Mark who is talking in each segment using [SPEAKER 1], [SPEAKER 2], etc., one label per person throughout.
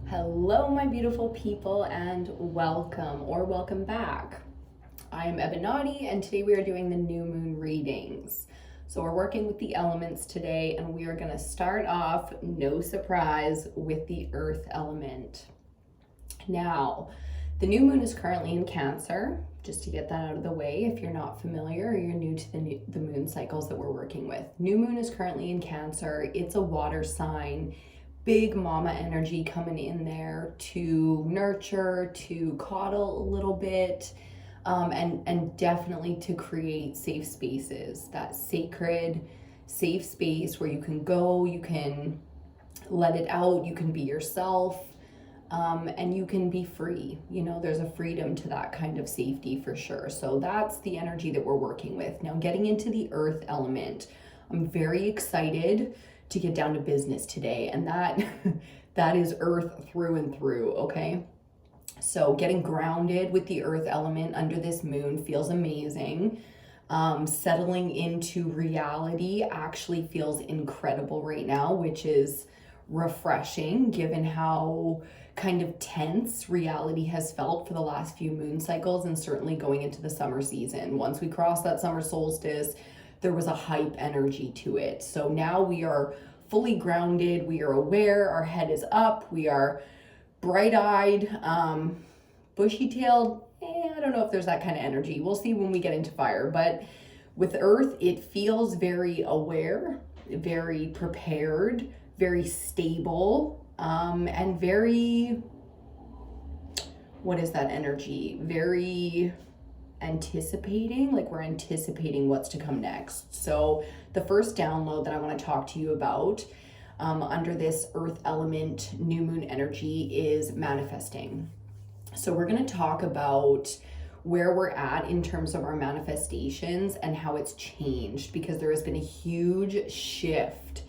[SPEAKER 1] Hello, my beautiful people, and welcome back. I am Ebonati, and today we are doing the new moon readings. So we're working with the elements today, and we are going to start off, no surprise, with the earth element. Now, the new moon is currently in Cancer, just to get that out of the way if you're not familiar or you're new to the moon cycles that we're working with. New moon is currently in Cancer. It's a water sign. Big mama energy coming in there to nurture, to coddle a little bit, and definitely to create safe spaces. That sacred, safe space where you can go, you can let it out, you can be yourself, and you can be free. You know, there's a freedom to that kind of safety for sure. So that's the energy that we're working with. Now, getting into the earth element, I'm very excited to get down to business today, and that is earth through and through. Okay, so getting grounded with the earth element under this moon feels amazing. Settling into reality actually feels incredible right now, which is refreshing given how kind of tense reality has felt for the last few moon cycles, and certainly going into the summer season. Once we crossed that summer solstice, there was a hype energy to it. So now we are fully grounded, we are aware, our head is up, we are bright-eyed, bushy-tailed. I don't know if there's that kind of energy. We'll see when we get into fire. But with earth, it feels very aware, very prepared, very stable, and very, what is that energy? Very anticipating, like we're anticipating what's to come next. So the first download that I want to talk to you about under this earth element new moon energy is manifesting. So we're going to talk about where we're at in terms of our manifestations and how it's changed, because there has been a huge shift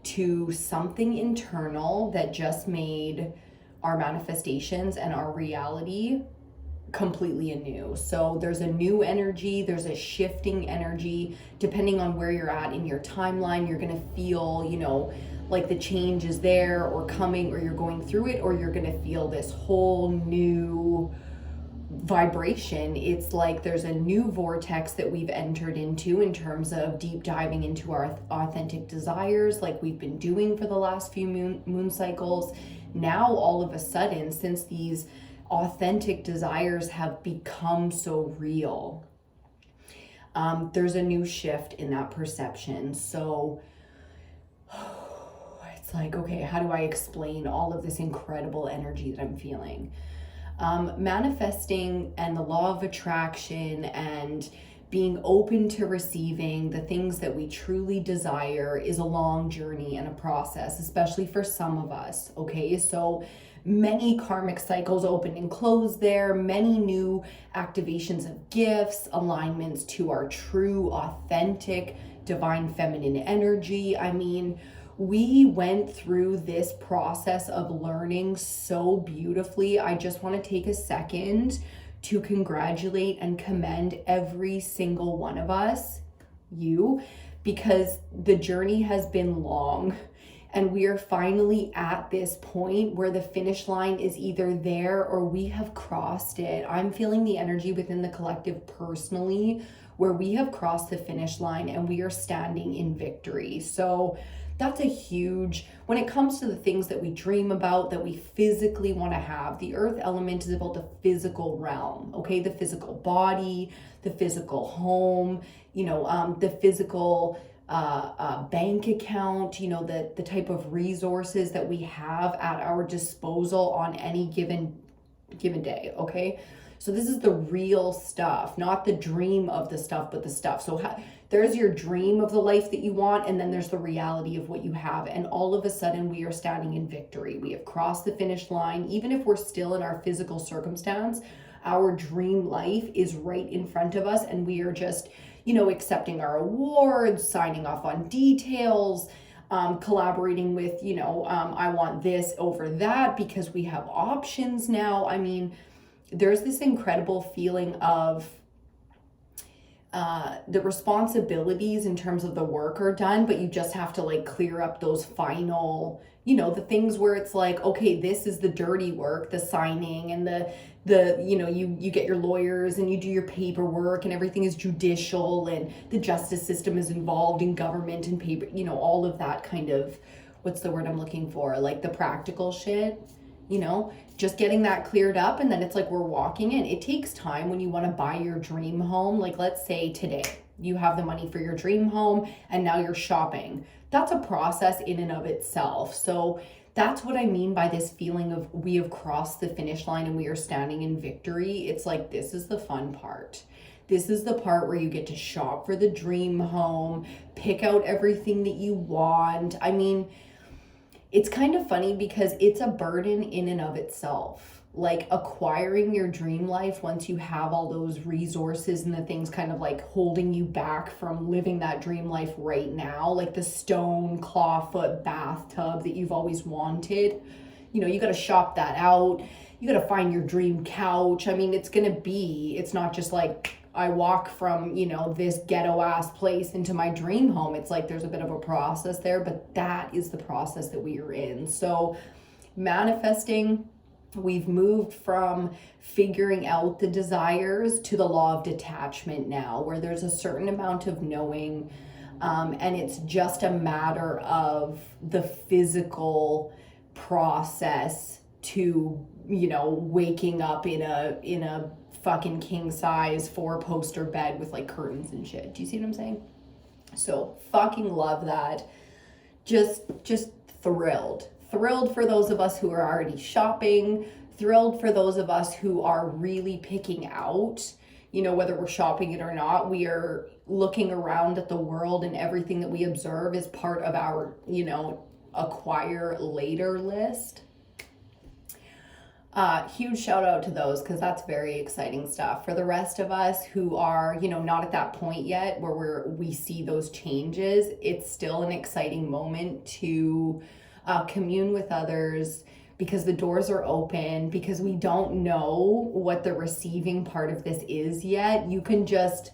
[SPEAKER 1] to something internal that just made our manifestations and our reality completely anew. So there's a new energy, there's a shifting energy. Depending on where you're at in your timeline, you're going to feel, like the change is there or coming, or you're going through it, or you're going to feel this whole new vibration. It's like there's a new vortex that we've entered into in terms of deep diving into our authentic desires, like we've been doing for the last few moon cycles. Now, all of a sudden, since these authentic desires have become so real, there's a new shift in that perception. So it's like, okay, how do I explain all of this incredible energy that I'm feeling? Manifesting and the law of attraction and being open to receiving the things that we truly desire is a long journey and a process, especially for some of us. Okay, so many karmic cycles open and close there, many new activations of gifts, alignments to our true, authentic, divine feminine energy. I mean, we went through this process of learning so beautifully. I just want to take a second to congratulate and commend every single one of us, you, because the journey has been long. And we are finally at this point where the finish line is either there or we have crossed it. I'm feeling the energy within the collective personally where we have crossed the finish line and we are standing in victory. So that's a huge, when it comes to the things that we dream about, that we physically want to have, the earth element is about the physical realm, okay? The physical body, the physical home, the physical bank account, the type of resources that we have at our disposal on any given day, okay? So this is the real stuff, not the dream of the stuff, but the stuff. So there's your dream of the life that you want, and then there's the reality of what you have. And all of a sudden, we are standing in victory. We have crossed the finish line. Even if we're still in our physical circumstance, our dream life is right in front of us, and we are just, accepting our awards, signing off on details, collaborating with, I want this over that because we have options now. I mean, there's this incredible feeling of the responsibilities in terms of the work are done, but you just have to clear up those final the things where it's like, okay, this is the dirty work, the signing and you get your lawyers and you do your paperwork and everything is judicial and the justice system is involved in government and paper, all of that kind of, what's the word I'm looking for? Like the practical shit, just getting that cleared up. And then it's like, we're walking in. It takes time when you want to buy your dream home. Like, let's say today you have the money for your dream home and now you're shopping. That's a process in and of itself. So that's what I mean by this feeling of we have crossed the finish line and we are standing in victory. It's like, this is the fun part. This is the part where you get to shop for the dream home, pick out everything that you want. I mean, it's kind of funny because it's a burden in and of itself. Like acquiring your dream life, once you have all those resources and the things kind of like holding you back from living that dream life right now, like the stone clawfoot bathtub that you've always wanted, you got to shop that out. You got to find your dream couch. I mean, it's not just like I walk from, this ghetto ass place into my dream home. It's like there's a bit of a process there, but that is the process that we are in. So manifesting, we've moved from figuring out the desires to the law of detachment now, where there's a certain amount of knowing, and it's just a matter of the physical process to, waking up in a fucking king size 4-poster bed with like curtains and shit. Do you see what I'm saying? So fucking love that. Just thrilled for those of us who are already shopping, thrilled for those of us who are really picking out, whether we're shopping it or not, we are looking around at the world and everything that we observe is part of our, acquire later list. Huge shout out to those, because that's very exciting stuff. For the rest of us who are, not at that point yet where we see those changes, it's still an exciting moment to commune with others, because the doors are open, because we don't know what the receiving part of this is yet. You can just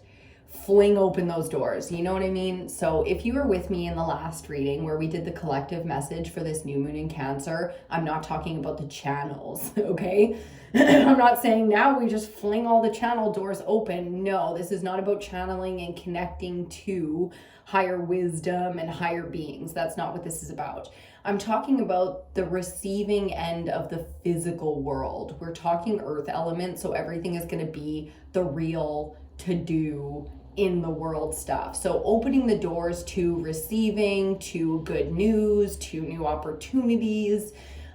[SPEAKER 1] fling open those doors, you know what I mean? So if you were with me in the last reading where we did the collective message for this new moon in Cancer, I'm not talking about the channels, okay? I'm not saying now we just fling all the channel doors open. No, this is not about channeling and connecting to higher wisdom and higher beings. That's not what this is about. I'm talking about the receiving end of the physical world. We're talking earth element, so everything is going to be the real to-do in the world stuff. So opening the doors to receiving, to good news, to new opportunities,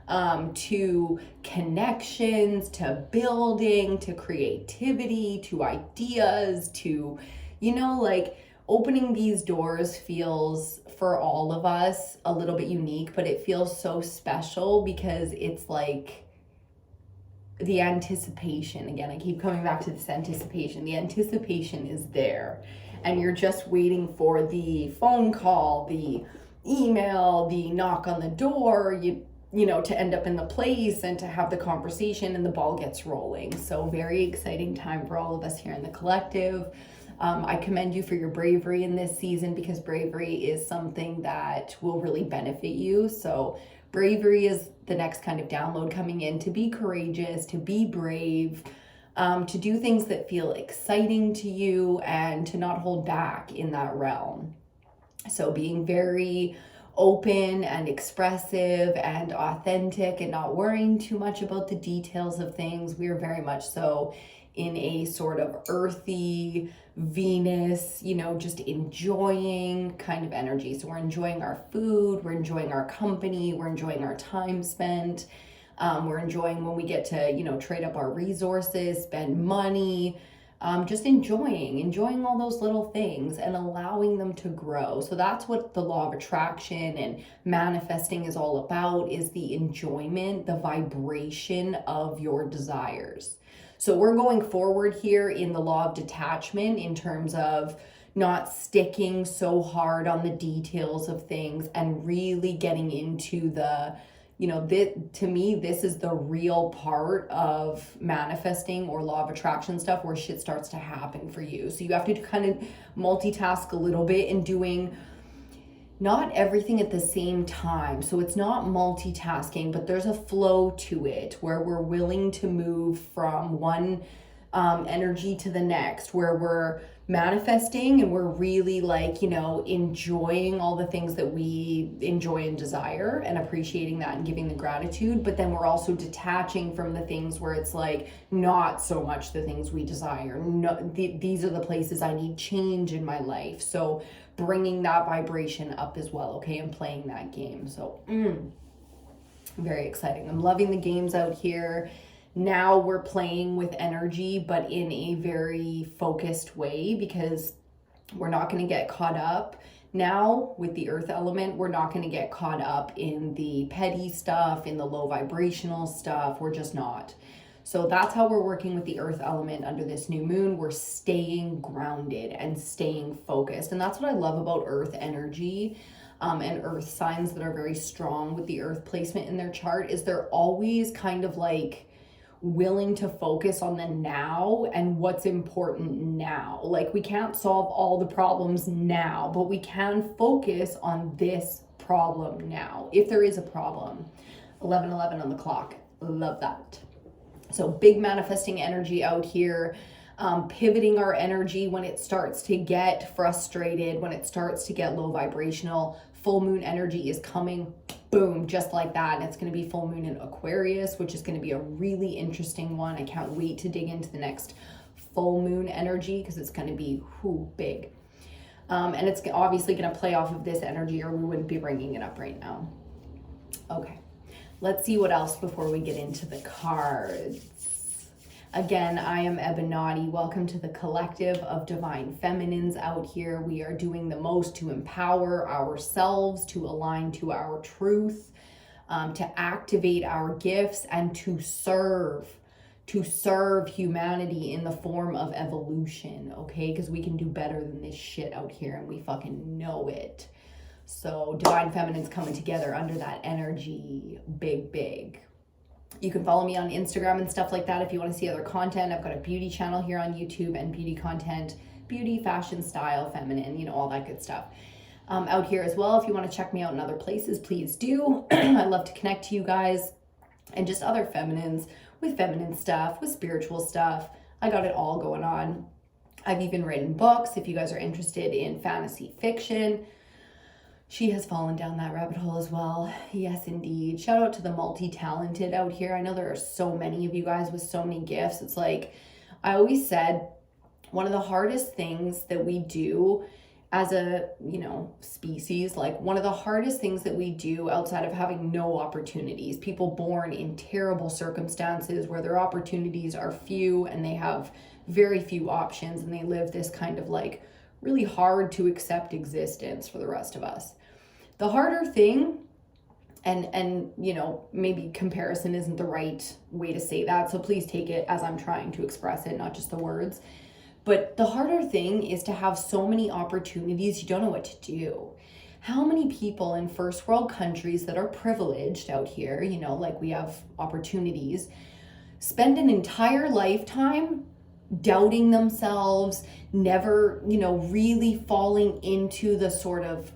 [SPEAKER 1] to connections, to building, to creativity, to ideas, to, like opening these doors feels for all of us a little bit unique, but it feels so special because it's like the anticipation. Again, I keep coming back to this anticipation. The anticipation is there, and you're just waiting for the phone call, the email, the knock on the door, to end up in the place and to have the conversation, and the ball gets rolling. So very exciting time for all of us here in the collective. I commend you for your bravery in this season, because bravery is something that will really benefit you. So bravery is the next kind of download coming in, to be courageous, to be brave, to do things that feel exciting to you, and to not hold back in that realm. So being very open and expressive and authentic and not worrying too much about the details of things. We are very much so in a sort of earthy Venus, just enjoying kind of energy. So we're enjoying our food, we're enjoying our company, we're enjoying our time spent. We're enjoying when we get to, trade up our resources, spend money, just enjoying all those little things and allowing them to grow. So that's what the law of attraction and manifesting is all about, is the enjoyment, the vibration of your desires. So we're going forward here in the law of detachment in terms of not sticking so hard on the details of things and really getting into the, to me, this is the real part of manifesting or law of attraction stuff, where shit starts to happen for you. So you have to kind of multitask a little bit in doing not everything at the same time. So it's not multitasking, but there's a flow to it where we're willing to move from one energy to the next, where we're manifesting and we're really like, you know, enjoying all the things that we enjoy and desire and appreciating that and giving the gratitude. But then we're also detaching from the things where it's like not so much the things we desire. No, these are the places I need change in my life. So bringing that vibration up as well, okay, and playing that game. So very exciting. I'm loving the games out here. Now we're playing with energy, but in a very focused way, because we're not going to get caught up. Now with the earth element, we're not going to get caught up in the petty stuff, in the low vibrational stuff. We're just not. So that's how we're working with the earth element under this new moon. We're staying grounded and staying focused. And that's what I love about earth energy. And earth signs that are very strong with the earth placement in their chart, is they're always kind of like willing to focus on the now and what's important now. Like we can't solve all the problems now, but we can focus on this problem now, if there is a problem. 11:11 on the clock. Love that. So big manifesting energy out here. Pivoting our energy when it starts to get frustrated, when it starts to get low vibrational. Full moon energy is coming, boom, just like that. And it's going to be full moon in Aquarius, which is going to be a really interesting one. I can't wait to dig into the next full moon energy, because it's going to be big. And it's obviously going to play off of this energy, or we wouldn't be bringing it up right now. Okay, let's see what else before we get into the cards. Again, I am Ebonati. Welcome to the collective of divine feminines out here. We are doing the most to empower ourselves, to align to our truth, to activate our gifts, and to serve humanity in the form of evolution, okay? Because we can do better than this shit out here, and we fucking know it. So divine feminines coming together under that energy, big. You can follow me on Instagram and stuff like that if you want to see other content. I've got a beauty channel here on YouTube and beauty content, beauty, fashion, style, feminine, you know, all that good stuff. Out here as well, if you want to check me out in other places, please do. I love to connect to you guys and just other feminines with feminine stuff, with spiritual stuff. I got it all going on. I've even written books if you guys are interested in fantasy fiction. She has fallen down that rabbit hole as well. Yes, indeed. Shout out to the multi-talented out here. I know there are so many of you guys with so many gifts. It's like, I always said, one of the hardest things that we do as a, you know, species, like one of the hardest things that we do outside of having no opportunities, people born in terrible circumstances where their opportunities are few and they have very few options, and they live this kind of like really hard to accept existence for the rest of us. The harder thing, and you know, maybe comparison isn't the right way to say that, so please take it as I'm trying to express it, not just the words. But the harder thing is to have so many opportunities, you don't know what to do. How many people in first world countries that are privileged out here, you know, like we have opportunities, spend an entire lifetime doubting themselves, never, you know, really falling into the sort of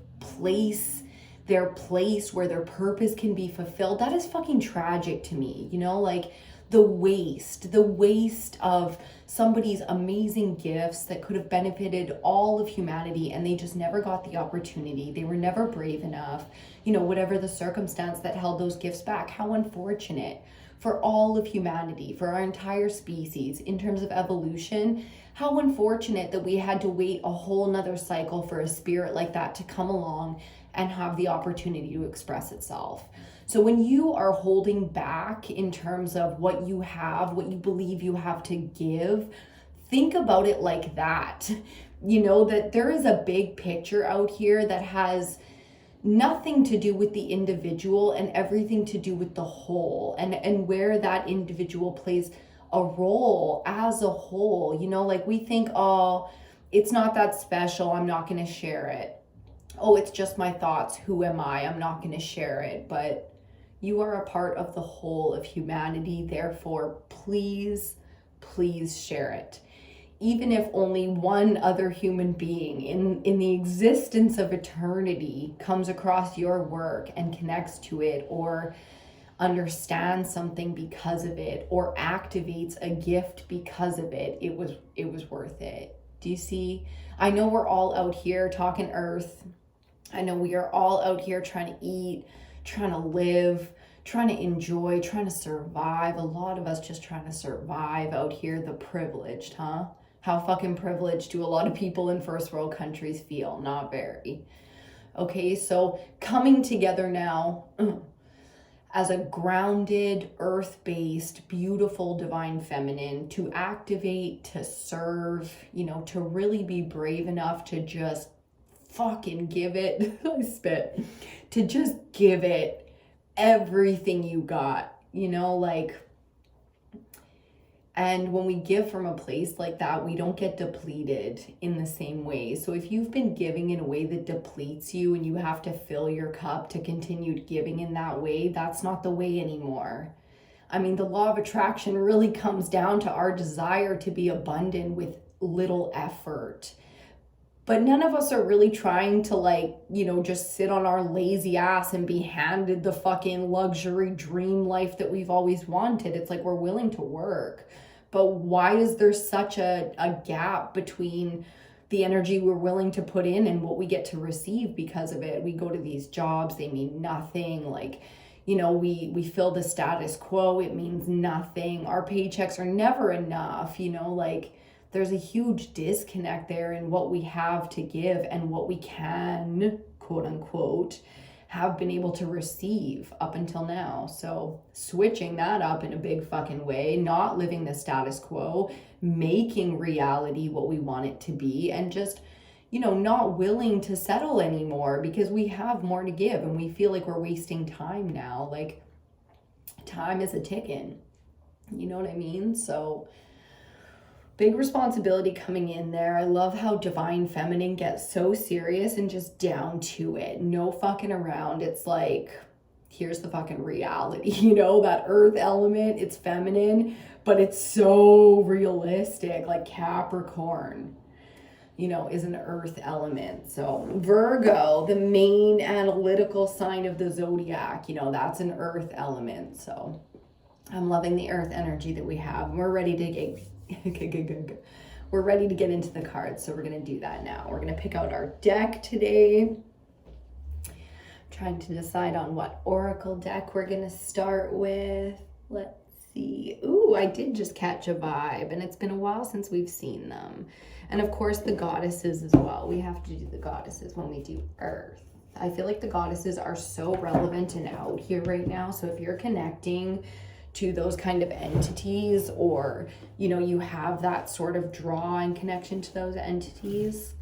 [SPEAKER 1] their place where their purpose can be fulfilled. That is fucking tragic to me, you know, like the waste of somebody's amazing gifts that could have benefited all of humanity, and they just never got the opportunity. They were never brave enough, you know, whatever the circumstance that held those gifts back. How unfortunate for all of humanity, for our entire species in terms of evolution. How unfortunate that we had to wait a whole nother cycle for a spirit like that to come along and have the opportunity to express itself. So when you are holding back in terms of what you have, what you believe you have to give, think about it like that. You know, that there is a big picture out here that has nothing to do with the individual and everything to do with the whole, and where that individual plays a role as a whole. You know, like we think, oh, it's not that special, I'm not going to share it. Oh, it's just my thoughts, who am I'm not going to share it. But you are a part of the whole of humanity, therefore please share it. even if only one other human being in the existence of eternity comes across your work and connects to it, or understands something because of it, or activates a gift because of it, it was worth it. Do you see? I know we're all out here talking earth. I know we are all out here trying to eat, trying to live, trying to enjoy, trying to survive. A lot of us just trying to survive out here. The privileged, huh? How fucking privileged do a lot of people in first world countries feel? Not very. Okay, so coming together now as a grounded, earth-based, beautiful, divine feminine to activate, to serve, you know, to really be brave enough to just fucking give it, I spit, to just give it everything you got, you know, like. And when we give from a place like that, we don't get depleted in the same way. So if you've been giving in a way that depletes you and you have to fill your cup to continue giving in that way, that's not the way anymore. I mean, the law of attraction really comes down to our desire to be abundant with little effort. But none of us are really trying to, like, you know, just sit on our lazy ass and be handed the fucking luxury dream life that we've always wanted. It's like we're willing to work. But why is there such a gap between the energy we're willing to put in and what we get to receive because of it? We go to these jobs, they mean nothing. Like, you know, we fill the status quo, it means nothing. Our paychecks are never enough, you know, like there's a huge disconnect there in what we have to give and what we can, quote unquote, have been able to receive up until now. So switching that up in a big fucking way, not living the status quo, making reality what we want it to be, and just, you know, not willing to settle anymore because we have more to give and we feel like we're wasting time now. Like, time is a ticking, you know what I mean? So big responsibility coming in there. I love how divine feminine gets so serious and just down to it. No fucking around. It's like, here's the fucking reality, you know, that earth element, it's feminine, but it's so realistic. Like Capricorn, you know, is an earth element. So Virgo, the main analytical sign of the zodiac, you know, that's an earth element. So I'm loving the earth energy that we have. We're ready to get we're ready to get into the cards, so we're going to do that now. We're going to pick out our deck today. I'm trying to decide on what oracle deck we're going to start with. Let's see. Ooh, I did just catch a vibe, and it's been a while since we've seen them. And of course the goddesses as well. We have to do the goddesses when we do earth. I feel like the goddesses are so relevant and out here right now. So if you're connecting to those kind of entities, or, you know, you have that sort of draw and connection to those entities,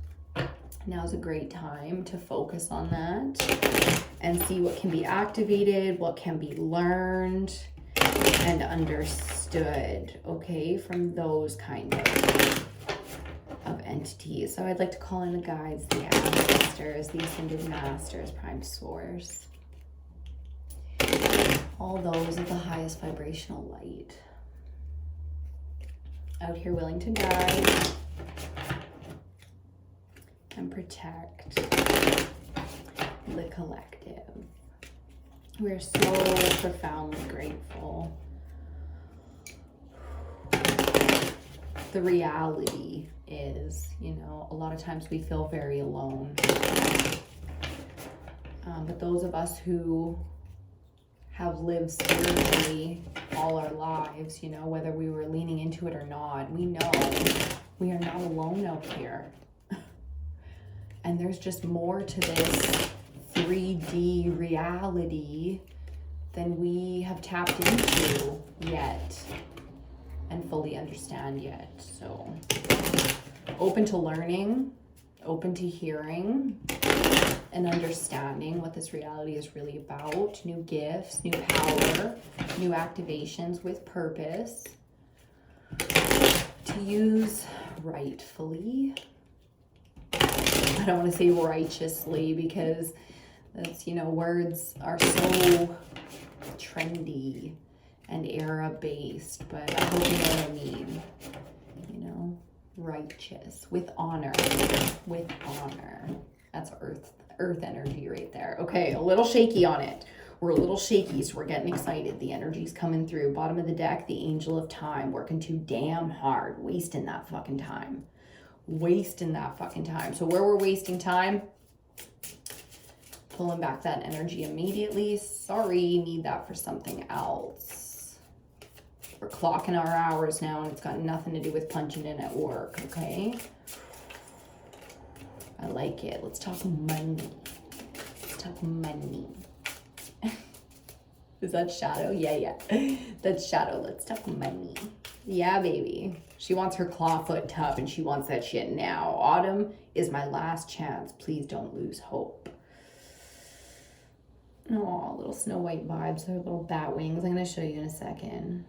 [SPEAKER 1] now's a great time to focus on that and see what can be activated, what can be learned and understood, okay, from those kind of entities. So I'd like to call in the guides, the ancestors, the ascended masters, prime source, all those of the highest vibrational light out here willing to guide and protect the collective. We're so profoundly grateful. The reality is, you know, a lot of times we feel very alone. But those of us who have lived spiritually all our lives, you know, whether we were leaning into it or not, we know we are not alone out here. And there's just more to this 3D reality than we have tapped into yet and fully understand yet. So open to learning, open to hearing and understanding what this reality is really about. New gifts, new power, new activations with purpose to use rightfully. I don't want to say righteously because that's, you know, words are so trendy and era based, but I hope you know what I mean, you know. Righteous, with honor, with honor. That's earth energy right there. Okay, a little shaky on it. We're a little shaky, so we're getting excited. The energy's coming through. Bottom of the deck, the Angel of Time, working too damn hard, wasting that fucking time. Wasting that fucking time. So where we're wasting time, pulling back that energy immediately. Sorry, need that for something else. We're clocking our hours now, and it's got nothing to do with punching in at work, okay? I like it. Let's talk money. Let's talk money. Is that Shadow? Yeah. That's Shadow. Let's talk money. Yeah, baby. She wants her clawfoot tub, and she wants that shit now. Autumn is my last chance. Please don't lose hope. Oh, little Snow White vibes. Her little bat wings. I'm going to show you in a second.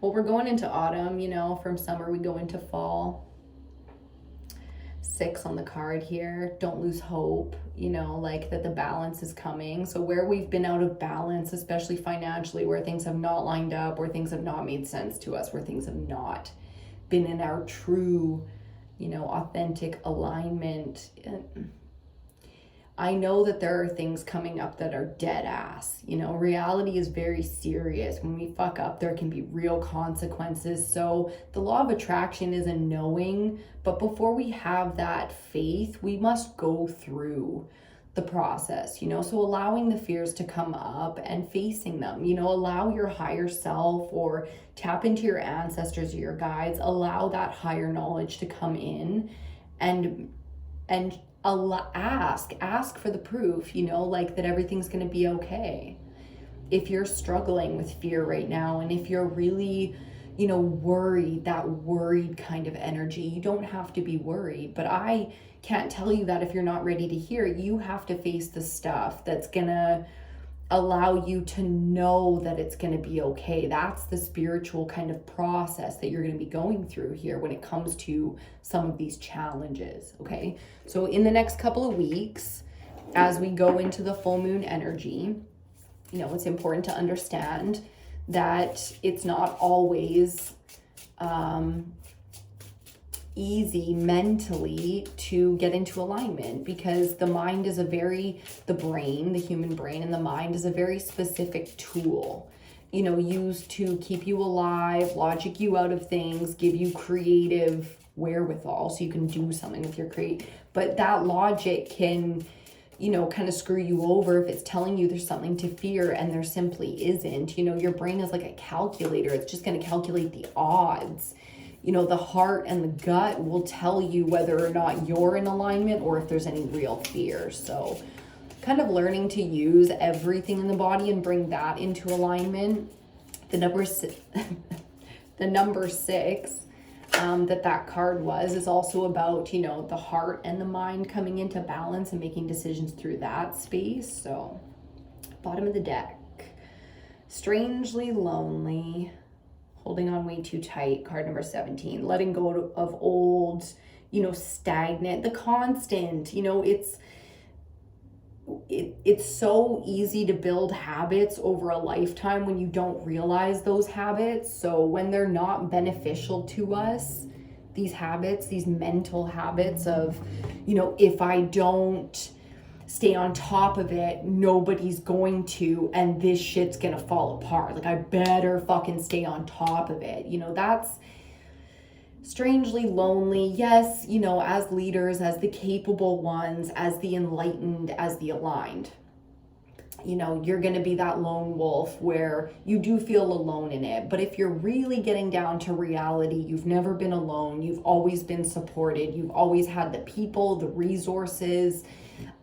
[SPEAKER 1] Well, we're going into autumn, you know. From summer, we go into fall. 6 on the card here. Don't lose hope, you know, like that the balance is coming. So where we've been out of balance, especially financially, where things have not lined up, where things have not made sense to us, where things have not been in our true, you know, authentic alignment. I know that there are things coming up that are dead ass. You know, reality is very serious. When we fuck up, there can be real consequences. So the law of attraction is a knowing, but before we have that faith, we must go through the process, you know. So allowing the fears to come up and facing them, you know, allow your higher self or tap into your ancestors or your guides, allow that higher knowledge to come in and ask for the proof, you know, like that everything's going to be okay. If you're struggling with fear right now, and if you're really, you know, worried, that worried kind of energy, you don't have to be worried. But I can't tell you that if you're not ready to hear it. You have to face the stuff that's going to allow you to know that it's going to be okay. That's the spiritual kind of process that you're going to be going through here when it comes to some of these challenges, okay? So in the next couple of weeks, as we go into the full moon energy, you know, it's important to understand that it's not always easy mentally to get into alignment, because the mind is the brain, the human brain and the mind is a very specific tool, you know, used to keep you alive, logic you out of things, give you creative wherewithal so you can do something with your but that logic can, you know, kind of screw you over if it's telling you there's something to fear and there simply isn't. You know, your brain is like a calculator. It's just going to calculate the odds. You know, the heart and the gut will tell you whether or not you're in alignment or if there's any real fear. So kind of learning to use everything in the body and bring that into alignment. The number 6 that card is also about, you know, the heart and the mind coming into balance and making decisions through that space. So bottom of the deck, strangely lonely, holding on way too tight, card number 17, letting go of old, you know, stagnant, the constant, you know, it's so easy to build habits over a lifetime when you don't realize those habits. So when they're not beneficial to us, these habits, these mental habits of, you know, if I don't stay on top of it, nobody's going to, and this shit's gonna fall apart. Like, I better fucking stay on top of it. You know, that's strangely lonely. Yes, you know, as leaders, as the capable ones, as the enlightened, as the aligned, you know, you're gonna be that lone wolf where you do feel alone in it. But if you're really getting down to reality, you've never been alone. You've always been supported. You've always had the people, the resources,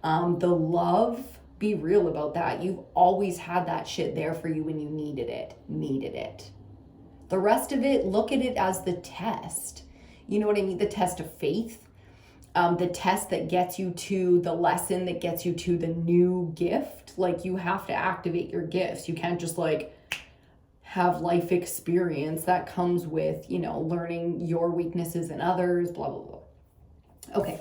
[SPEAKER 1] the love. Be real about that. You've always had that shit there for you when you needed it. The rest of it, look at it as the test. You know what I mean? The test of faith, the test that gets you to the lesson, that gets you to the new gift. Like, you have to activate your gifts. You can't just like have life experience that comes with, you know, learning your weaknesses and others, blah, blah, blah. Okay.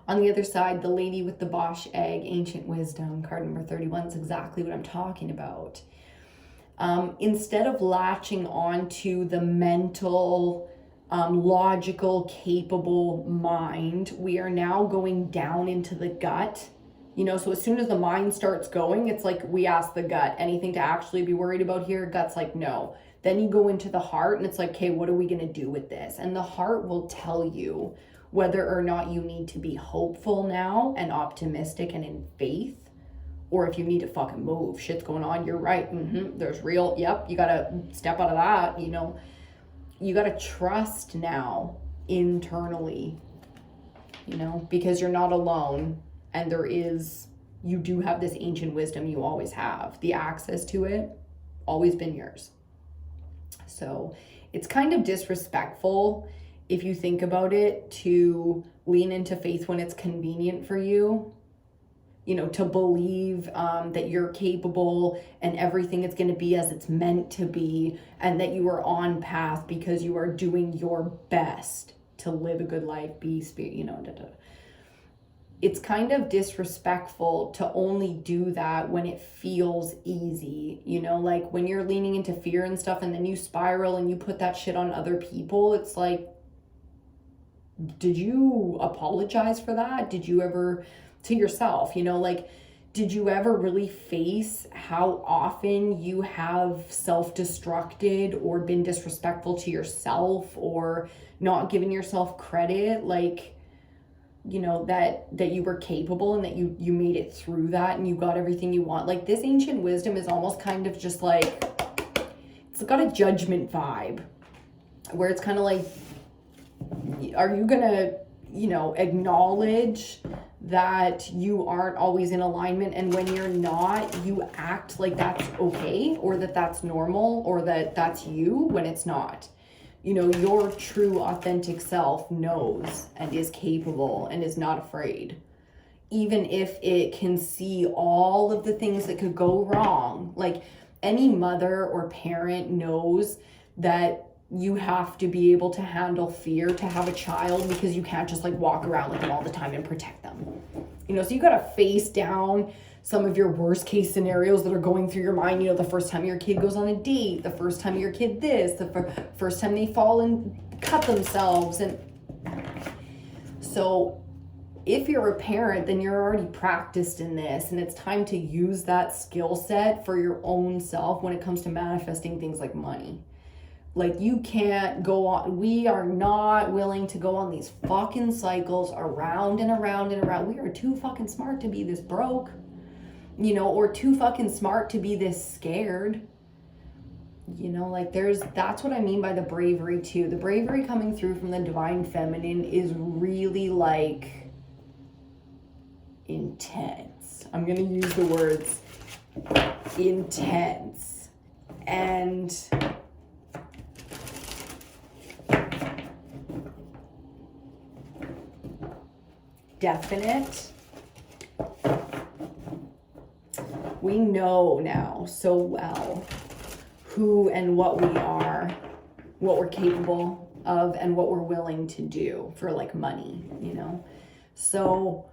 [SPEAKER 1] On the other side, the lady with the Bosch egg, ancient wisdom, card number 31 is exactly what I'm talking about. Instead of latching onto the mental, logical, capable mind, we are now going down into the gut. You know, so as soon as the mind starts going, it's like we ask the gut, anything to actually be worried about here? Gut's like, no. Then you go into the heart and it's like, okay, what are we going to do with this? And the heart will tell you whether or not you need to be hopeful now and optimistic and in faith, or if you need to fucking move. Shit's going on. You're right. There's real. Yep. You got to step out of that. You know, you got to trust now internally, you know, because you're not alone. And you do have this ancient wisdom you always have. The access to it, always been yours. So it's kind of disrespectful, if you think about it, to lean into faith when it's convenient for you. You know, to believe that you're capable and everything is going to be as it's meant to be, and that you are on path because you are doing your best to live a good life, be spirit, you know, It's kind of disrespectful to only do that when it feels easy, you know, like when you're leaning into fear and stuff and then you spiral and you put that shit on other people. It's like, did you apologize for that? Did you ever, to yourself, you know, like, did you ever really face how often you have self-destructed or been disrespectful to yourself or not given yourself credit? Like, you know, that you were capable and that you made it through that and you got everything you want. Like, this ancient wisdom is almost kind of just like, it's got a judgment vibe where it's kind of like, are you gonna, you know, acknowledge that you aren't always in alignment, and when you're not, you act like that's okay, or that that's normal, or that that's you when it's not? You know, your true authentic self knows and is capable and is not afraid, even if it can see all of the things that could go wrong. Like, any mother or parent knows that you have to be able to handle fear to have a child, because you can't just like walk around with them all the time and protect them. You know, so you got to face down some of your worst case scenarios that are going through your mind. You know, the first time your kid goes on a date, the first time your kid the first time they fall and cut themselves. And so if you're a parent, then you're already practiced in this, and it's time to use that skill set for your own self when it comes to manifesting things like money. Like, you can't go on, we are not willing to go on these fucking cycles around and around and around. We are too fucking smart to be this broke, you know, or too fucking smart to be this scared. You know, like, that's what I mean by the bravery too. The bravery coming through from the divine feminine is really like intense. I'm gonna use the words intense and definite. We know now so well who and what we are, what we're capable of, and what we're willing to do for like money, you know? So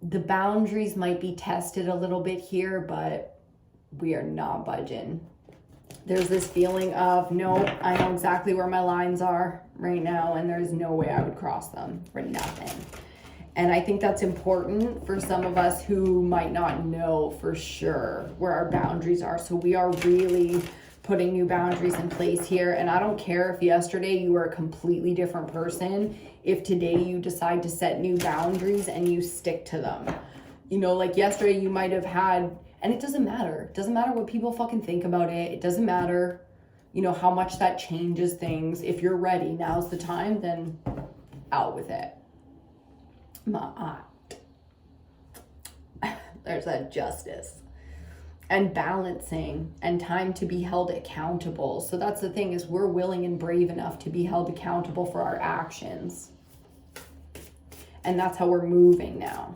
[SPEAKER 1] the boundaries might be tested a little bit here, but we are not budging. There's this feeling of, no, I know exactly where my lines are right now, and there's no way I would cross them for nothing. And I think that's important for some of us who might not know for sure where our boundaries are. So we are really putting new boundaries in place here. And I don't care if yesterday you were a completely different person, if today you decide to set new boundaries and you stick to them. You know, like yesterday you might have had, and it doesn't matter. It doesn't matter what people fucking think about it. It doesn't matter, you know, how much that changes things. If you're ready, now's the time, then out with it. There's that justice and balancing and time to be held accountable. So that's the thing, is we're willing and brave enough to be held accountable for our actions. And that's how we're moving now.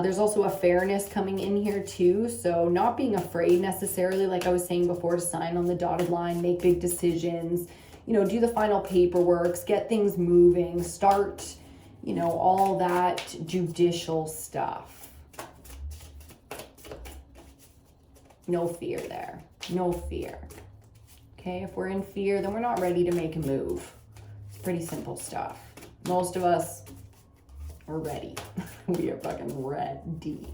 [SPEAKER 1] There's also a fairness coming in here too. So not being afraid necessarily, like I was saying before, to sign on the dotted line, make big decisions, you know, do the final paperwork, get things moving, start, you know, all that judicial stuff. No fear there. No fear. Okay, if we're in fear, then we're not ready to make a move. It's pretty simple stuff. Most of us are ready. We are fucking ready.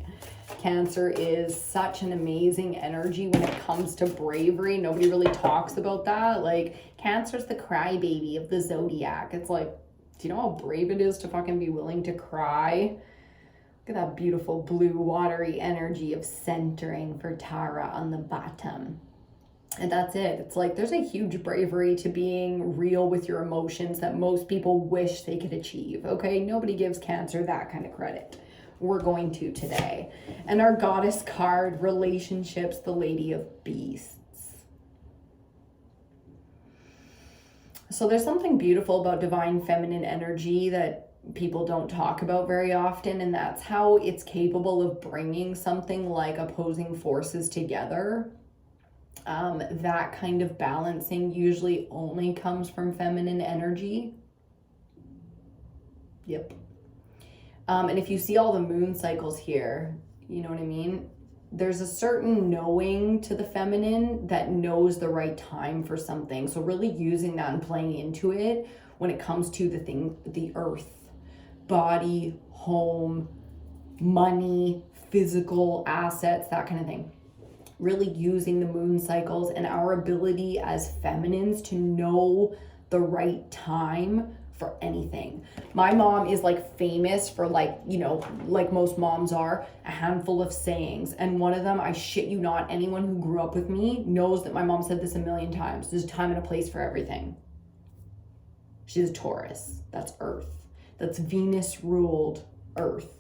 [SPEAKER 1] Cancer is such an amazing energy when it comes to bravery. Nobody really talks about that. Like, Cancer's the crybaby of the zodiac. It's like, do you know how brave it is to fucking be willing to cry? Look at that beautiful blue watery energy of centering for Tara on the bottom. And that's it. It's like there's a huge bravery to being real with your emotions that most people wish they could achieve, okay? Nobody gives Cancer that kind of credit. We're going to today. And our goddess card, relationships, the Lady of Beasts. So there's something beautiful about divine feminine energy that people don't talk about very often, and that's how it's capable of bringing something like opposing forces together. That kind of balancing usually only comes from feminine energy. Yep. And if you see all the moon cycles here, you know what I mean? There's a certain knowing to the feminine that knows the right time for something. So really using that and playing into it when it comes to the earth, body, home, money, physical assets, that kind of thing. Really using the moon cycles and our ability as feminines to know the right time for anything. My mom is like famous for, like, you know, like most moms are, a handful of sayings. And one of them, I shit you not, anyone who grew up with me knows that my mom said this a million times. There's a time and a place for everything. She's a Taurus. That's earth. That's Venus ruled earth.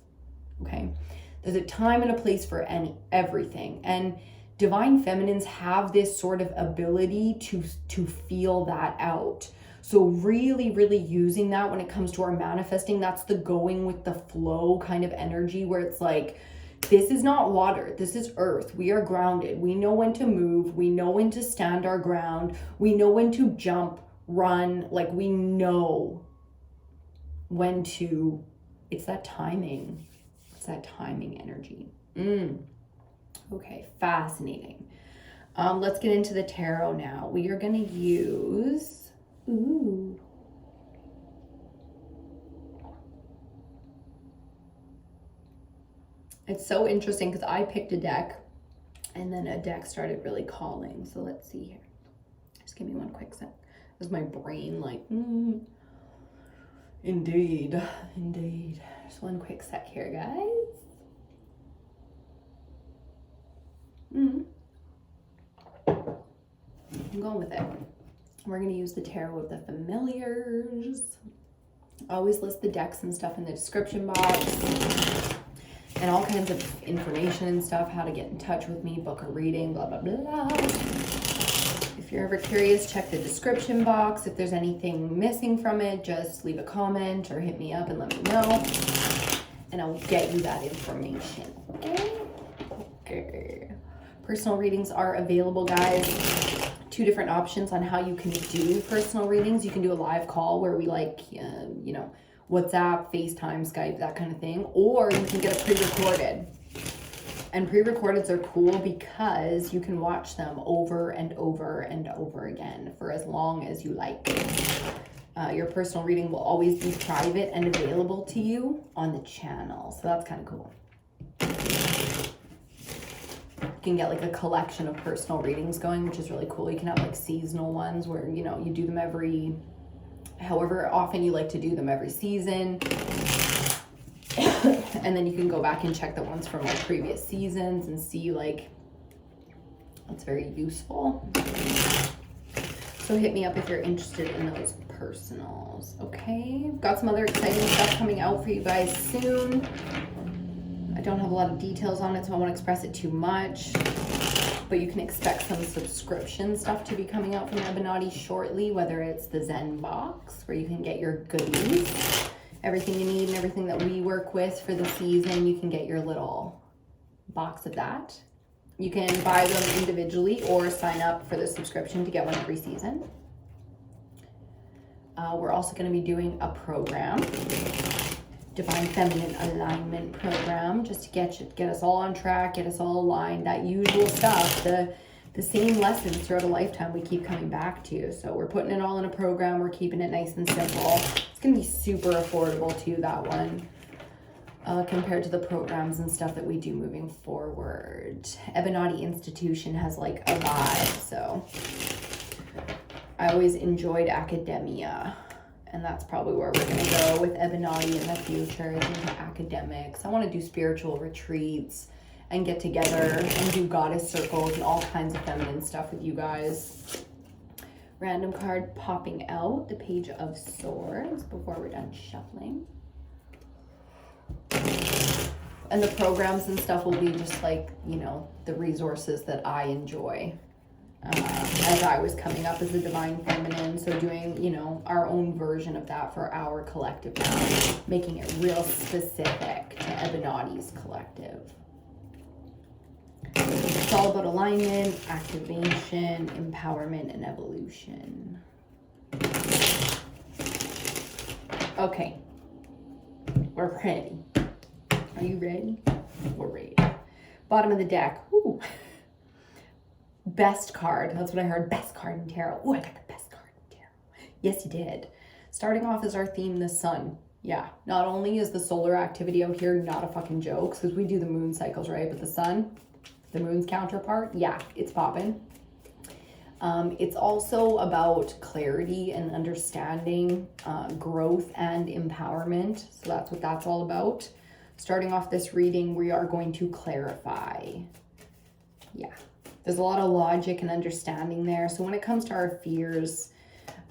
[SPEAKER 1] Okay. There's a time and a place for everything. And divine feminines have this sort of ability to feel that out. So really, really using that when it comes to our manifesting, that's the going with the flow kind of energy where it's like, this is not water, this is earth. We are grounded. We know when to move. We know when to stand our ground. We know when to jump, run. Like, we know when to, it's that timing. It's that timing energy. Okay, fascinating. Let's get into the tarot now. We are going to use, it's so interesting because I picked a deck and then a deck started really calling. So let's see here. Just give me one quick sec. This is my brain like, Indeed. Just one quick sec here, guys. I'm going with it. We're going to use the Tarot of the Familiars. Always list the decks and stuff in the description box. And all kinds of information and stuff, how to get in touch with me, book a reading, blah, blah, blah. If you're ever curious, check the description box. If there's anything missing from it, just leave a comment or hit me up and let me know. And I'll get you that information. Okay. Personal readings are available, guys. 2 different options on how you can do personal readings. You can do a live call where we WhatsApp, FaceTime, Skype, that kind of thing. Or you can get it pre-recorded. And pre-recordeds are cool because you can watch them over and over and over again for as long as you like. Your personal reading will always be private and available to you on the channel. So that's kind of cool. You can get like a collection of personal readings going, which is really cool. You can have like seasonal ones where, you know, you do them however often you like to do them every season. And then you can go back and check the ones from like previous seasons and see, like, it's very useful. So hit me up if you're interested in those personals. Okay, got some other exciting stuff coming out for you guys soon. I don't have a lot of details on it, so I won't express it too much. But you can expect some subscription stuff to be coming out from Ebonati shortly, whether it's the Zen box, where you can get your goodies, everything you need and everything that we work with for the season. You can get your little box of that. You can buy them individually or sign up for the subscription to get one every season. We're also going to be doing a program Divine Feminine Alignment Program, just to get us all on track, get us all aligned, that usual stuff, the same lessons throughout a lifetime we keep coming back to. So we're putting it all in a program, we're keeping it nice and simple. It's going to be super affordable too, that one, compared to the programs and stuff that we do moving forward. Ebonati Institution has like a vibe, so I always enjoyed academia. And that's probably where we're going to go with Ebonati in the future, is into academics. I want to do spiritual retreats and get together and do goddess circles and all kinds of feminine stuff with you guys. Random card popping out, the Page of Swords, before we're done shuffling. And the programs and stuff will be just like, you know, the resources that I enjoy. As I was coming up as a Divine Feminine, so doing, you know, our own version of that for our collective now, making it real specific to Ebonati's collective. It's all about alignment, activation, empowerment, and evolution. Okay, we're ready. Are you ready? We're ready. Bottom of the deck. Ooh. Best card. That's what I heard. Best card in tarot. Ooh, I got the best card in tarot. Yes, you did. Starting off as our theme, the sun. Yeah, not only is the solar activity out here not a fucking joke, because we do the moon cycles, right? But the sun, the moon's counterpart, yeah, it's popping. It's also about clarity and understanding, growth and empowerment. So that's what that's all about. Starting off this reading, we are going to clarify. Yeah. There's a lot of logic and understanding there. So when it comes to our fears,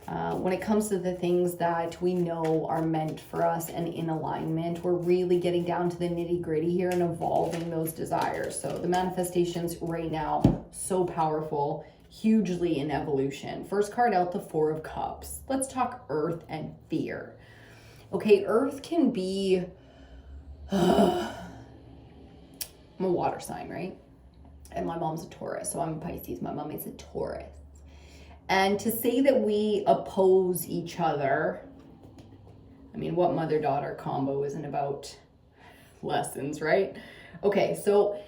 [SPEAKER 1] when it comes to the things that we know are meant for us and in alignment, we're really getting down to the nitty gritty here and evolving those desires. So the manifestations right now, so powerful, hugely in evolution. First card out, the Four of Cups. Let's talk earth and fear. Okay, earth can be, I'm a water sign, right? And my mom's a Taurus, so I'm a Pisces. My mom is a Taurus. And to say that we oppose each other, I mean, what mother-daughter combo isn't about lessons, right? Okay, so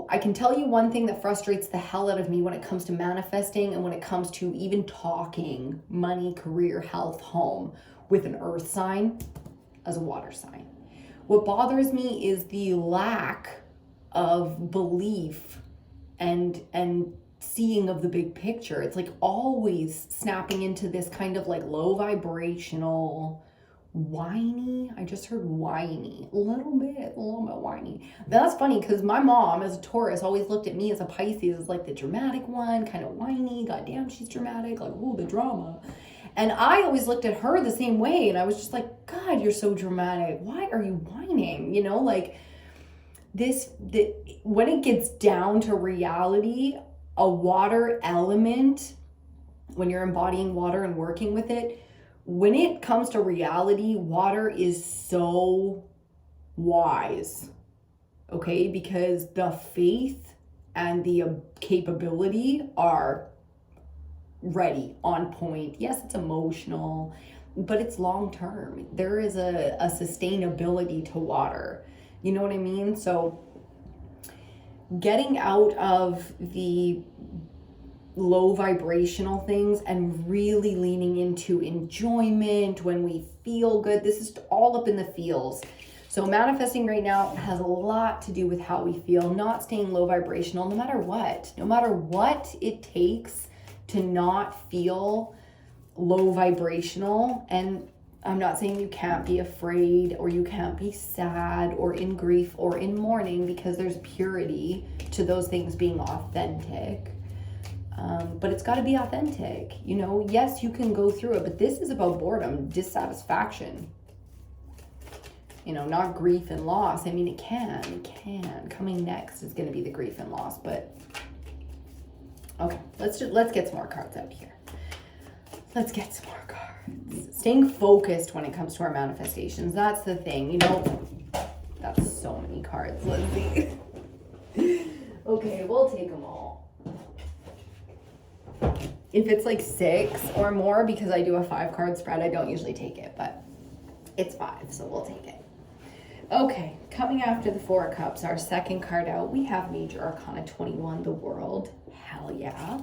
[SPEAKER 1] I can tell you one thing that frustrates the hell out of me when it comes to manifesting and when it comes to even talking money, career, health, home with an earth sign as a water sign. What bothers me is the lack of belief and seeing of the big picture. It's like always snapping into this kind of like low vibrational, whiny. I just heard whiny, a little bit whiny. That's funny because my mom as a Taurus always looked at me as a Pisces as like the dramatic one, kind of whiny. Goddamn, she's dramatic, like, oh, the drama. And I always looked at her the same way, and I was just like, God, you're so dramatic. Why are you whining? You know, like, when it gets down to reality, a water element, when you're embodying water and working with it, when it comes to reality, water is so wise, okay? Because the faith and the capability are ready, on point. Yes, it's emotional, but it's long-term. There is a sustainability to water. You know what I mean? So getting out of the low vibrational things and really leaning into enjoyment when we feel good. This is all up in the feels. So manifesting right now has a lot to do with how we feel, not staying low vibrational no matter what it takes to not feel low vibrational. And I'm not saying you can't be afraid or you can't be sad or in grief or in mourning, because there's purity to those things being authentic. But it's got to be authentic. You know, yes, you can go through it, but this is about boredom, dissatisfaction. You know, not grief and loss. I mean, it can. Coming next is going to be the grief and loss, but okay, let's get some more cards out here. Let's get some more cards. Staying focused when it comes to our manifestations. That's the thing, you know. That's so many cards. Let's see. Okay, we'll take them all. If it's like 6 or more, because I do a 5-card spread, I don't usually take it, but it's 5, so we'll take it. Okay, coming after the Four of Cups, our second card out, we have Major Arcana 21, the World. Hell yeah.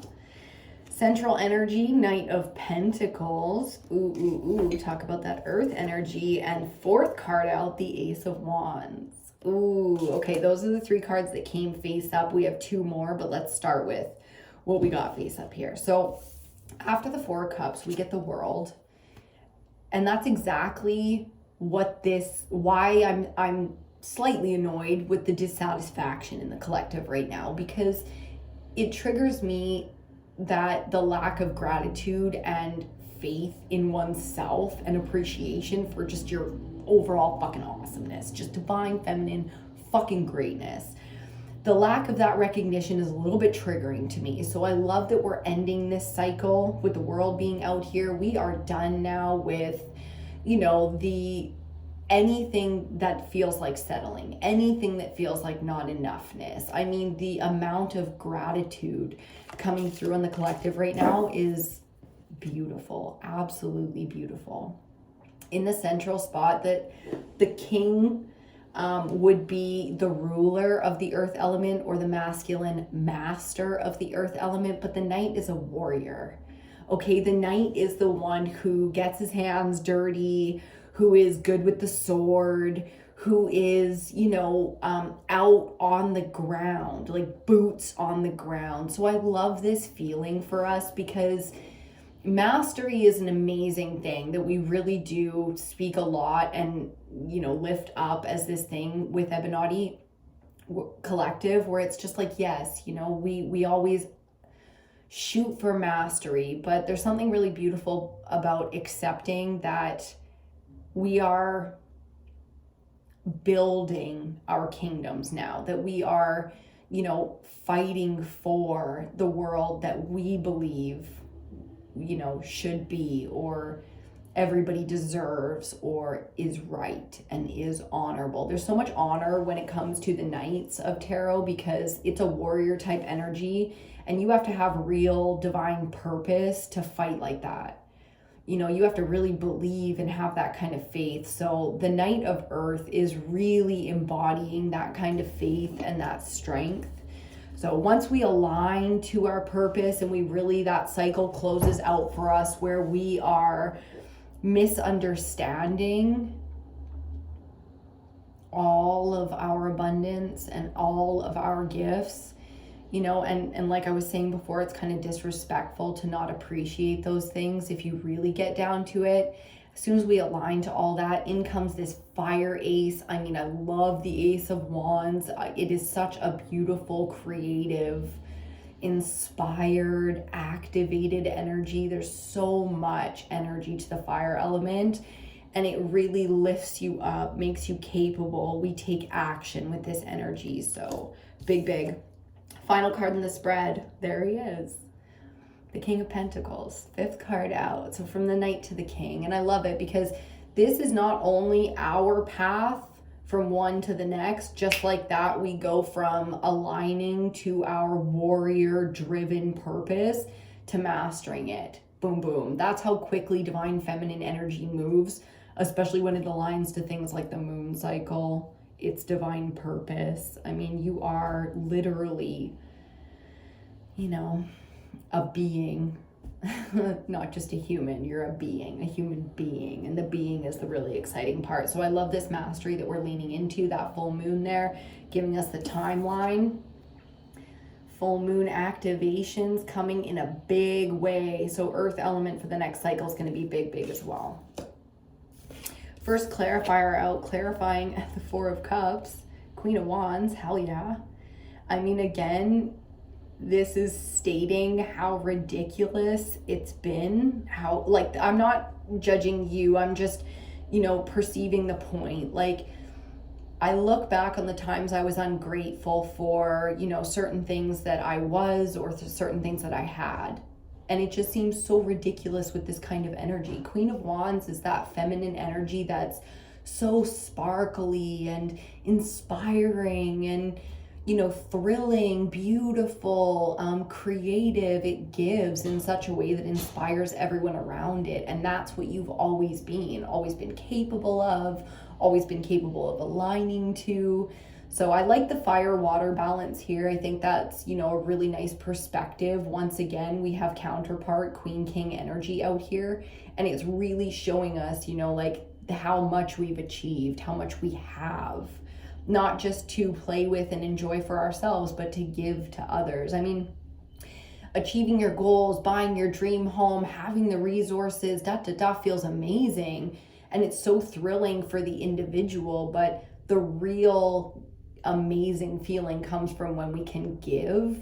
[SPEAKER 1] Central energy, Knight of Pentacles. Ooh. Talk about that earth energy. And fourth card out, the Ace of Wands. Ooh, okay, those are the three cards that came face up. We have two more, but let's start with what we got face up here. So after the Four of Cups, we get the World. And that's exactly why I'm slightly annoyed with the dissatisfaction in the collective right now, because it triggers me that the lack of gratitude and faith in oneself and appreciation for just your overall fucking awesomeness, just divine feminine fucking greatness. The lack of that recognition is a little bit triggering to me. So I love that we're ending this cycle with the World being out here. We are done now with, anything that feels like settling, anything that feels like not enoughness. I mean, the amount of gratitude coming through on the collective right now is beautiful, absolutely beautiful. In the central spot, that the king would be the ruler of the earth element, or the masculine master of the earth element, but the knight is a warrior. Okay, the knight is the one who gets his hands dirty, who is good with the sword, who is, out on the ground, like boots on the ground. So I love this feeling for us, because mastery is an amazing thing that we really do speak a lot and, lift up as this thing with Ebonati Collective, where it's just like, yes, we always shoot for mastery, but there's something really beautiful about accepting that we are building our kingdoms now, that we are, fighting for the world that we believe, should be, or everybody deserves, or is right and is honorable. There's so much honor when it comes to the Knights of Tarot, because it's a warrior type energy, and you have to have real divine purpose to fight like that. You have to really believe and have that kind of faith. So the Knight of Earth is really embodying that kind of faith and that strength. So once we align to our purpose and that cycle closes out for us, where we are misunderstanding all of our abundance and all of our gifts, and like I was saying before, it's kind of disrespectful to not appreciate those things if you really get down to it. As soon as we align to all that, in comes this fire ace. I mean, I love the Ace of Wands. It is such a beautiful, creative, inspired, activated energy. There's so much energy to the fire element, and it really lifts you up, makes you capable. We take action with this energy. So big. Final card in the spread, there he is, the King of Pentacles, fifth card out. So from the Knight to the King. And I love it, because this is not only our path from one to the next, just like that, we go from aligning to our warrior driven purpose to mastering it. Boom, boom. That's how quickly divine feminine energy moves, especially when it aligns to things like the moon cycle, its divine purpose. I mean, you are literally, a being, not just a human. You're a human being, and the being is the really exciting part. So I love this mastery that we're leaning into, that full moon there, giving us the timeline. Full moon activations coming in a big way. So earth element for the next cycle is going to be big as well. First clarifier out, clarifying the Four of Cups, Queen of Wands, hell yeah. I mean, again, this is stating how ridiculous it's been, I'm not judging you, I'm just, perceiving the point. Like, I look back on the times I was ungrateful for, certain things that I was, or certain things that I had. And it just seems so ridiculous with this kind of energy. Queen of Wands is that feminine energy that's so sparkly and inspiring and, thrilling, beautiful, creative. It gives in such a way that inspires everyone around it. And that's what you've always been capable of, always been capable of aligning to. So I like the fire-water balance here. I think that's, a really nice perspective. Once again, we have counterpart Queen King energy out here, and it's really showing us, like how much we've achieved, how much we have, not just to play with and enjoy for ourselves, but to give to others. I mean, achieving your goals, buying your dream home, having the resources, feels amazing. And it's so thrilling for the individual, but the real amazing feeling comes from when we can give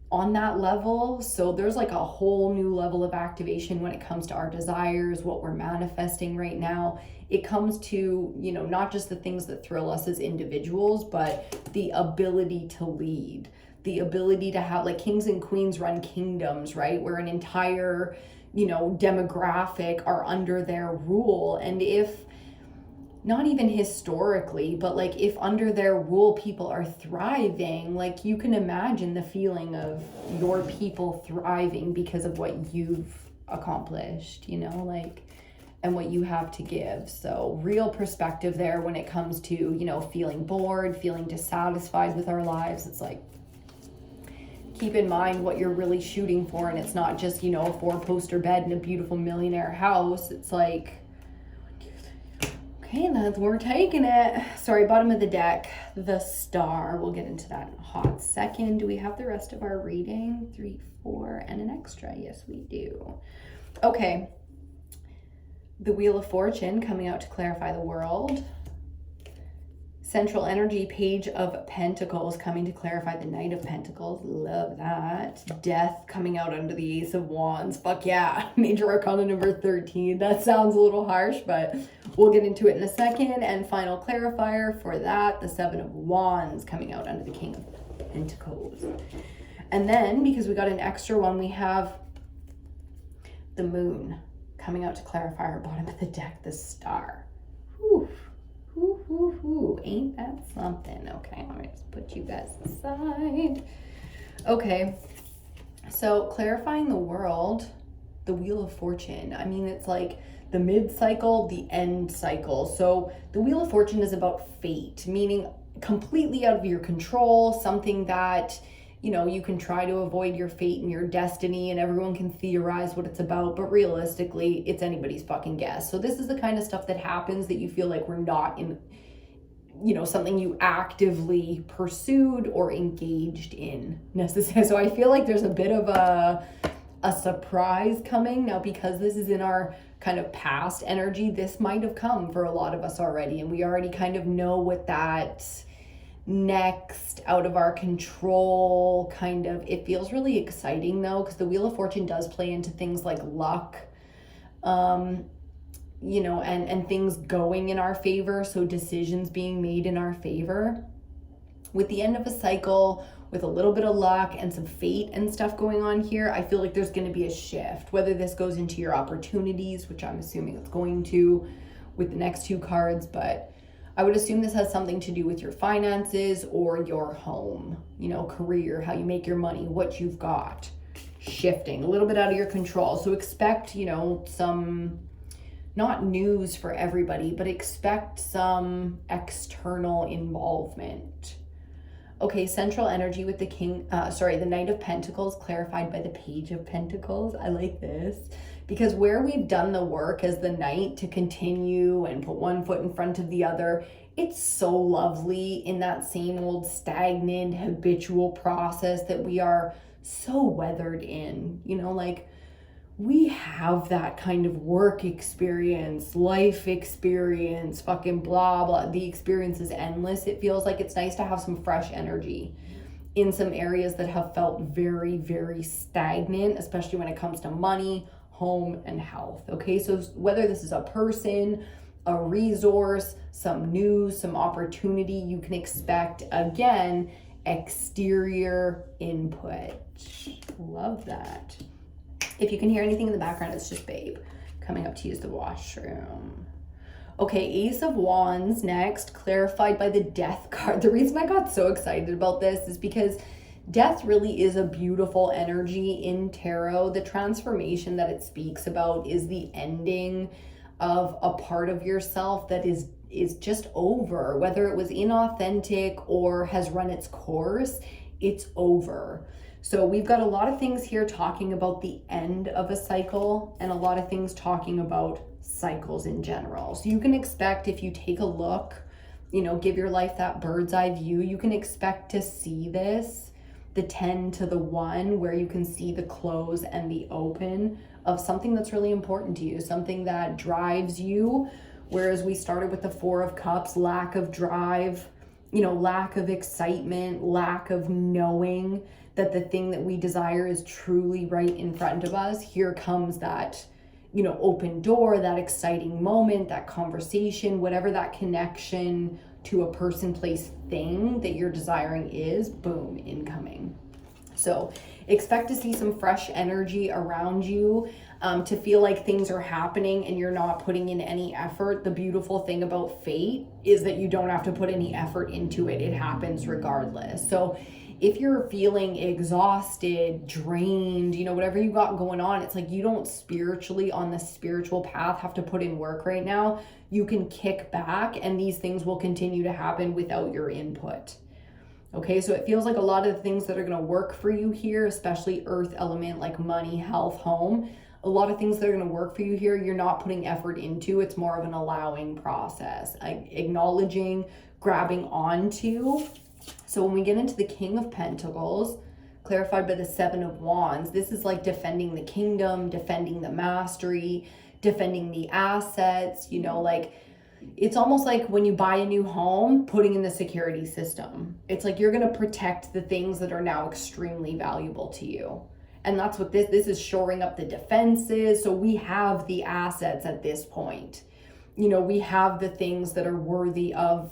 [SPEAKER 1] on that level. So there's like a whole new level of activation when it comes to our desires, what we're manifesting right now. It comes to, not just the things that thrill us as individuals, but the ability to lead, the ability to have, like, kings and queens run kingdoms, right? Where an entire, demographic are under their rule. And if not even historically, but like if under their rule people are thriving, like you can imagine the feeling of your people thriving because of what you've accomplished, and what you have to give. So real perspective there when it comes to, feeling bored, feeling dissatisfied with our lives. It's like, keep in mind what you're really shooting for, and it's not just, a 4-poster bed in a beautiful millionaire house. It's like, okay, we're taking it. Sorry, bottom of the deck, the Star. We'll get into that in a hot second. Do we have the rest of our reading? 3, 4, and an extra. Yes, we do. Okay. The Wheel of Fortune coming out to clarify the world. Central Energy, Page of Pentacles coming to clarify the Knight of Pentacles. Love that. Death coming out under the Ace of Wands. Fuck yeah. Major Arcana number 13. That sounds a little harsh, but we'll get into it in a second. And final clarifier for that, the Seven of Wands coming out under the King of Pentacles. And then, because we got an extra one, we have the Moon coming out to clarify our bottom of the deck, the Star. Whew. Ain't that something? Okay, let me just put you guys aside. Okay, so clarifying the world, the Wheel of Fortune. I mean, it's like the mid-cycle, the end cycle. So the Wheel of Fortune is about fate, meaning completely out of your control, something that, you can try to avoid your fate and your destiny, and everyone can theorize what it's about, but realistically, it's anybody's fucking guess. So this is the kind of stuff that happens that you feel like we're not in, something you actively pursued or engaged in necessarily. So I feel like there's a bit of a surprise coming now, because this is in our kind of past energy. This might have come for a lot of us already, and we already kind of know what that next out of our control kind of, it feels really exciting though, because the Wheel of Fortune does play into things like luck, and things going in our favor. So decisions being made in our favor with the end of a cycle, with a little bit of luck and some fate and stuff going on here. I feel like there's going to be a shift, whether this goes into your opportunities, which I'm assuming it's going to with the next 2 cards, but I would assume this has something to do with your finances or your home, career, how you make your money, what you've got, shifting a little bit out of your control. So expect, some, not news for everybody, but expect some external involvement. Okay, central energy with the the Knight of Pentacles clarified by the Page of Pentacles. I like this. Because where we've done the work as the Knight to continue and put one foot in front of the other, it's so lovely in that same old stagnant habitual process that we are so weathered in, like we have that kind of work experience, life experience, fucking blah, blah. The experience is endless. It feels like it's nice to have some fresh energy in some areas that have felt very, very stagnant, especially when it comes to money, home, and health. Okay, so whether this is a person, a resource, some news, some opportunity, you can expect, again, exterior input. Love that. If you can hear anything in the background, it's just Babe coming up to use the washroom. Okay, Ace of Wands next, clarified by the Death card. The reason I got so excited about this is because death really is a beautiful energy in tarot. The transformation that it speaks about is the ending of a part of yourself that is is just over, whether it was inauthentic or has run its course, it's over. So we've got a lot of things here talking about the end of a cycle and a lot of things talking about cycles in general. So you can expect, if you take a look, give your life that bird's eye view, you can expect to see this, the 10 to the 1, where you can see the close and the open of something that's really important to you, something that drives you. Whereas we started with the 4 of Cups, lack of drive, lack of excitement, lack of knowing that the thing that we desire is truly right in front of us. Here comes that, open door, that exciting moment, that conversation, whatever that connection to a person, place, thing that you're desiring is, boom, incoming. So expect to see some fresh energy around you, to feel like things are happening and you're not putting in any effort. The beautiful thing about fate is that you don't have to put any effort into it. It happens regardless. So if you're feeling exhausted, drained, whatever you got going on, it's like you don't spiritually, on the spiritual path, have to put in work right now. You can kick back and these things will continue to happen without your input. Okay, so it feels like a lot of the things that are going to work for you here, especially earth element like money, health, home, a lot of things that are going to work for you here, you're not putting effort into. It's more of an allowing process, acknowledging, grabbing onto. So when we get into the King of Pentacles, clarified by the 7 of Wands, this is like defending the kingdom, defending the mastery, defending the assets, it's almost like when you buy a new home, putting in the security system. It's like you're going to protect the things that are now extremely valuable to you. And that's what this is, shoring up the defenses. So we have the assets at this point. We have the things that are worthy of,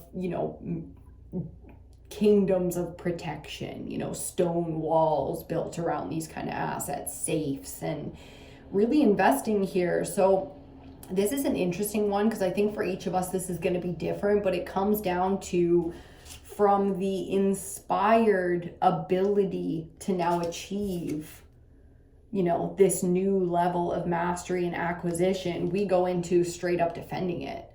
[SPEAKER 1] kingdoms of protection, stone walls built around these kind of assets, safes, and really investing here. So this is an interesting one because I think for each of us, this is going to be different, but it comes down to, from the inspired ability to now achieve, this new level of mastery and acquisition, we go into straight up defending it.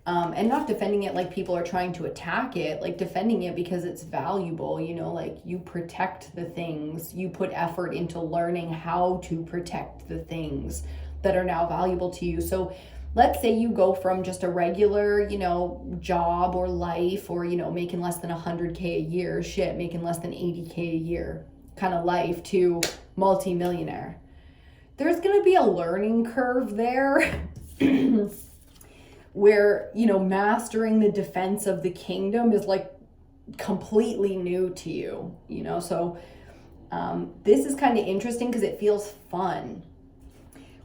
[SPEAKER 1] And not defending it like people are trying to attack it, like defending it because it's valuable, like you protect the things, you put effort into learning how to protect the things that are now valuable to you. So let's say you go from just a regular, job or life, or, making less than 100K a year, making less than 80K a year kind of life, to multi-millionaire. There's going to be a learning curve there. Where, mastering the defense of the kingdom is like completely new to you, so this is kind of interesting because it feels fun.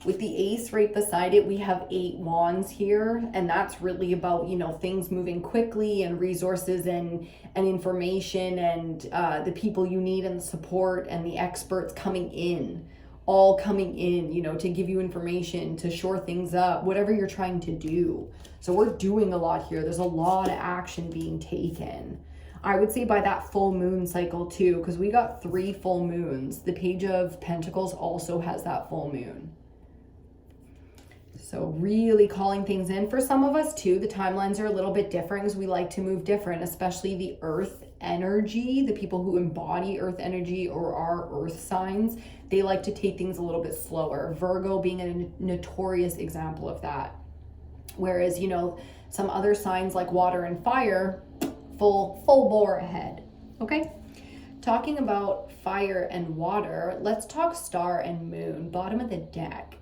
[SPEAKER 1] With the ace right beside it, we have 8 wands here, and that's really about, things moving quickly, and resources and information, and the people you need, and the support and the experts coming in, to give you information, to shore things up, whatever you're trying to do. So we're doing a lot here. There's a lot of action being taken. I would say by that full moon cycle too, because we got 3 full moons. The Page of Pentacles also has that full moon. So really calling things in. For some of us too, the timelines are a little bit different because we like to move different, especially the earth energy, the people who embody earth energy or are earth signs, they like to take things a little bit slower. Virgo being a notorious example of that. Whereas, some other signs like water and fire, full bore ahead. Okay? Talking about fire and water, let's talk star and moon, bottom of the deck.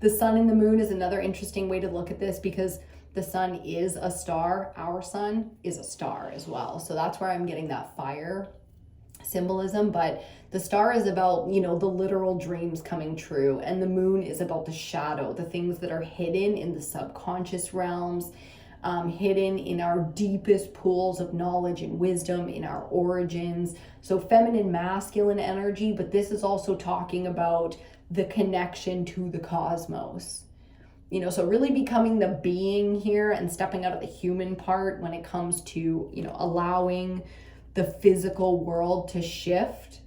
[SPEAKER 1] The sun and the moon is another interesting way to look at this because the sun is a star. Our sun is a star as well. So that's where I'm getting that fire symbolism. But the star is about, the literal dreams coming true. And the moon is about the shadow, the things that are hidden in the subconscious realms, hidden in our deepest pools of knowledge and wisdom, in our origins. So feminine, masculine energy, but this is also talking about the connection to the cosmos. So really becoming the being here and stepping out of the human part when it comes to, allowing the physical world to shift.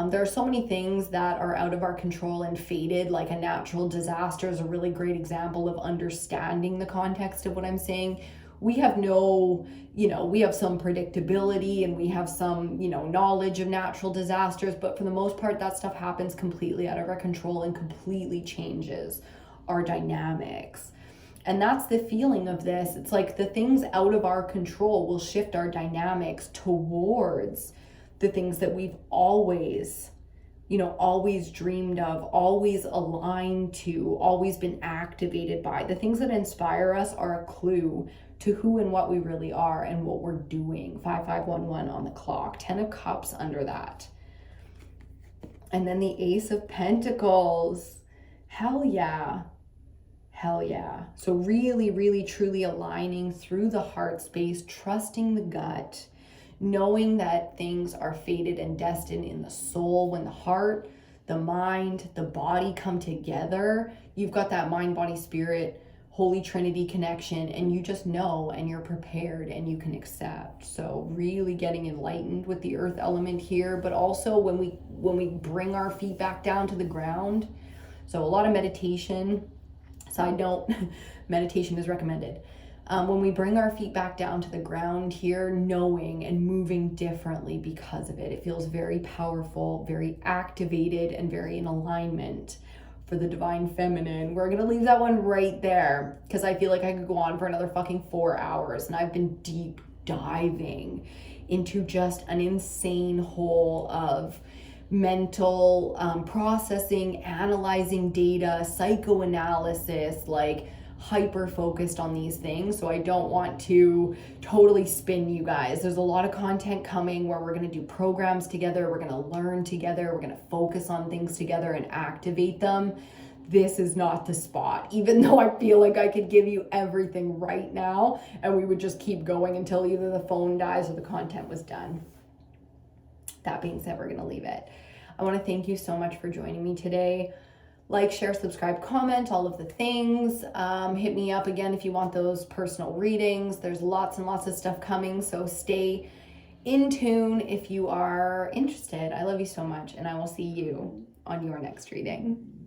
[SPEAKER 1] There are so many things that are out of our control and fated, like a natural disaster is a really great example of understanding the context of what I'm saying. We have no, we have some predictability and we have some, knowledge of natural disasters, but for the most part, that stuff happens completely out of our control and completely changes our dynamics. And that's the feeling of this. It's like the things out of our control will shift our dynamics towards the things that we've always dreamed of, always aligned to, always been activated by. The things that inspire us are a clue to who and what we really are and what we're doing. 5511 on the clock, 10 of Cups under that. And then the Ace of Pentacles. Hell yeah. Hell yeah. So really, really, truly aligning through the heart space, trusting the gut, knowing that things are fated and destined in the soul. When the heart, the mind, the body come together, you've got that mind, body, spirit, Holy Trinity connection, and you just know and you're prepared and you can accept. So really getting enlightened with the earth element here, but also when we bring our feet back down to the ground. So a lot of meditation. Side note, meditation is recommended. When we bring our feet back down to the ground here, knowing and moving differently because of it, it feels very powerful, very activated, and very in alignment for the divine feminine. We're gonna leave that one right there because I feel like I could go on for another fucking 4 hours, and I've been deep diving into just an insane hole of mental processing, analyzing data, psychoanalysis, like hyper focused on these things. So I don't want to totally spin you guys. There's a lot of content coming where we're going to do programs together, we're going to learn together, we're going to focus on things together and activate them. This is not the spot, even though I feel like I could give you everything right now and we would just keep going until either the phone dies or the content was done. That being said, we're going to leave it. I want to thank you so much for joining me today. Like, share, subscribe, comment, all of the things. Hit me up again if you want those personal readings. There's lots and lots of stuff coming, so stay in tune if you are interested. I love you so much, and I will see you on your next reading.